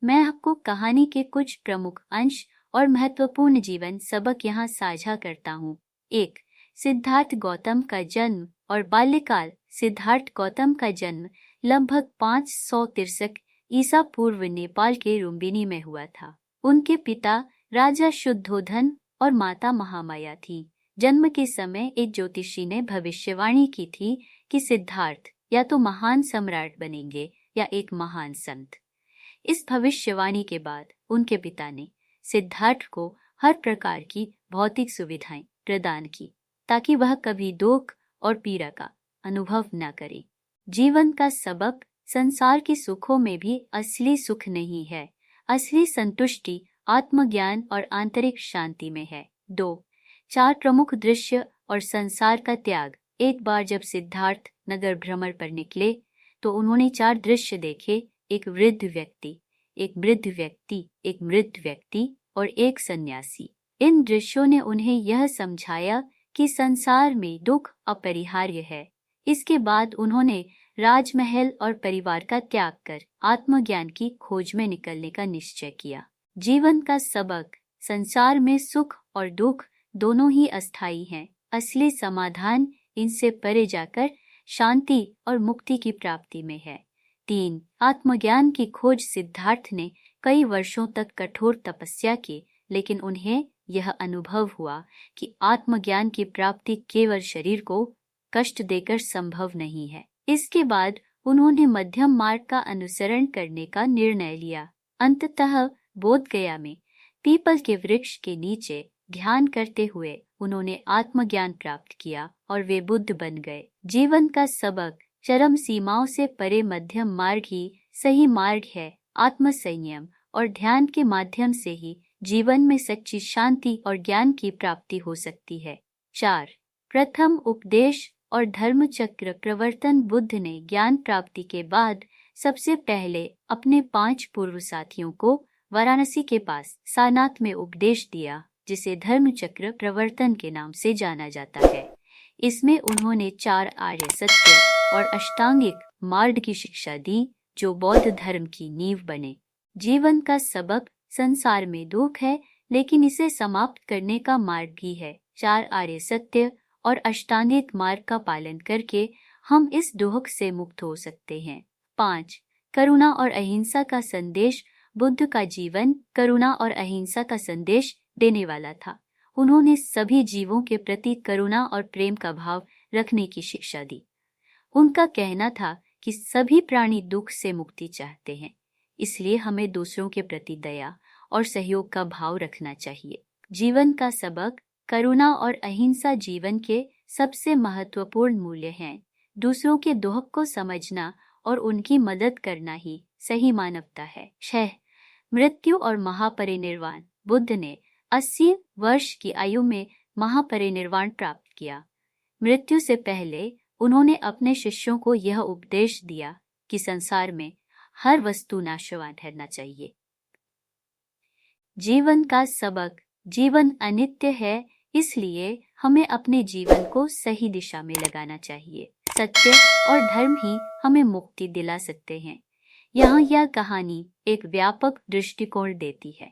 मैं आपको कहानी के कुछ प्रमुख अंश और महत्वपूर्ण जीवन सबक यहाँ साझा करता हूँ। 1. सिद्धार्थ गौतम का जन्म और बाल्यकाल। सिद्धार्थ गौतम का जन्म लगभग 563 ईसा पूर्व नेपाल के लुम्बिनी में हुआ था। उनके पिता राजा शुद्धोधन और माता महामाया थी। जन्म के समय एक ज्योतिषी ने भविष्यवाणी की थी कि सिद्धार्थ या तो महान सम्राट बनेंगे या एक महान संत। इस भविष्यवाणी के बाद उनके पिता ने सिद्धार्थ को हर प्रकार की भौतिक सुविधाएं प्रदान की ताकि वह कभी दुख और पीड़ा का अनुभव न करे। जीवन का सबक: संसार के सुखों में भी असली सुख नहीं है। असली संतुष्टि आत्मज्ञान और आंतरिक शांति में है। 2. 4 प्रमुख दृश्य और संसार का त्याग। एक बार जब सिद्धार्थ नगर भ्रमण पर निकले तो उन्होंने 4 दृश्य देखे: एक वृद्ध व्यक्ति, एक वृद्ध व्यक्ति, एक मृत व्यक्ति और एक सन्यासी। इन दृश्यों ने उन्हें यह समझाया कि संसार में दुख अपरिहार्य है। इसके बाद उन्होंने राजमहल और परिवार का त्याग कर आत्मज्ञान की खोज में निकलने का निश्चय किया। जीवन का सबक: संसार में सुख और दुख दोनों ही अस्थायी हैं। असली समाधान इनसे परे जाकर शांति और मुक्ति की प्राप्ति में है। 3. आत्मज्ञान की खोज। सिद्धार्थ ने कई वर्षों तक कठोर तपस्या की, लेकिन उन्हें यह अनुभव हुआ कि आत्मज्ञान की प्राप्ति केवल शरीर को कष्ट देकर संभव नहीं है। इसके बाद उन्होंने मध्यम मार्ग का अनुसरण करने का निर्णय लिया। अंततः बोधगया में पीपल के वृक्ष के नीचे ध्यान करते हुए उन्होंने आत्मज्ञान प्राप्त किया और वे बुद्ध बन गए। जीवन का सबक: चरम सीमाओं से परे मध्यम मार्ग ही सही मार्ग है। आत्मसंयम और ध्यान के माध्यम से ही जीवन में सच्ची शांति और ज्ञान की प्राप्ति हो सकती है। 4. प्रथम उपदेश और धर्मचक्र प्रवर्तन। बुद्ध ने ज्ञान प्राप्ति के बाद सबसे पहले अपने 5 पूर्व साथियों को वाराणसी के पास सारनाथ में उपदेश दिया, जिसे धर्मचक्र प्रवर्तन के नाम से जाना जाता है। इसमें उन्होंने 4 आर्य सत्य और अष्टांगिक मार्ग की शिक्षा दी, जो बौद्ध धर्म की नींव बने। जीवन का सबक: संसार में दुख है, लेकिन इसे समाप्त करने का मार्ग भी है। 4 आर्य सत्य और अष्टांगिक मार्ग का पालन करके हम इस दुख से मुक्त हो सकते हैं। 5. करुणा और अहिंसा का संदेश। बुद्ध का जीवन करुणा और अहिंसा का संदेश देने वाला था। उन्होंने सभी जीवों के प्रति करुणा और प्रेम का भाव रखने की शिक्षा दी। उनका कहना था कि सभी प्राणी दुख से मुक्ति चाहते हैं, इसलिए हमें दूसरों के प्रति दया और सहयोग का भाव रखना चाहिए। जीवन का सबक: करुणा और अहिंसा जीवन के सबसे महत्वपूर्ण मूल्य हैं। दूसरों के दुख को समझना और उनकी मदद करना ही सही मानवता है। 6. मृत्यु और महापरिनिर्वाण। बुद्ध ने 80 वर्ष की आयु में महापरिनिर्वाण प्राप्त किया। मृत्यु से पहले उन्होंने अपने शिष्यों को यह उपदेश दिया कि संसार में हर वस्तु नाशवान रहना चाहिए। जीवन का सबक: जीवन अनित्य है, इसलिए हमें अपने जीवन को सही दिशा में लगाना चाहिए। सत्य और धर्म ही हमें मुक्ति दिला सकते हैं। यहाँ यह कहानी एक व्यापक दृष्टिकोण देती है।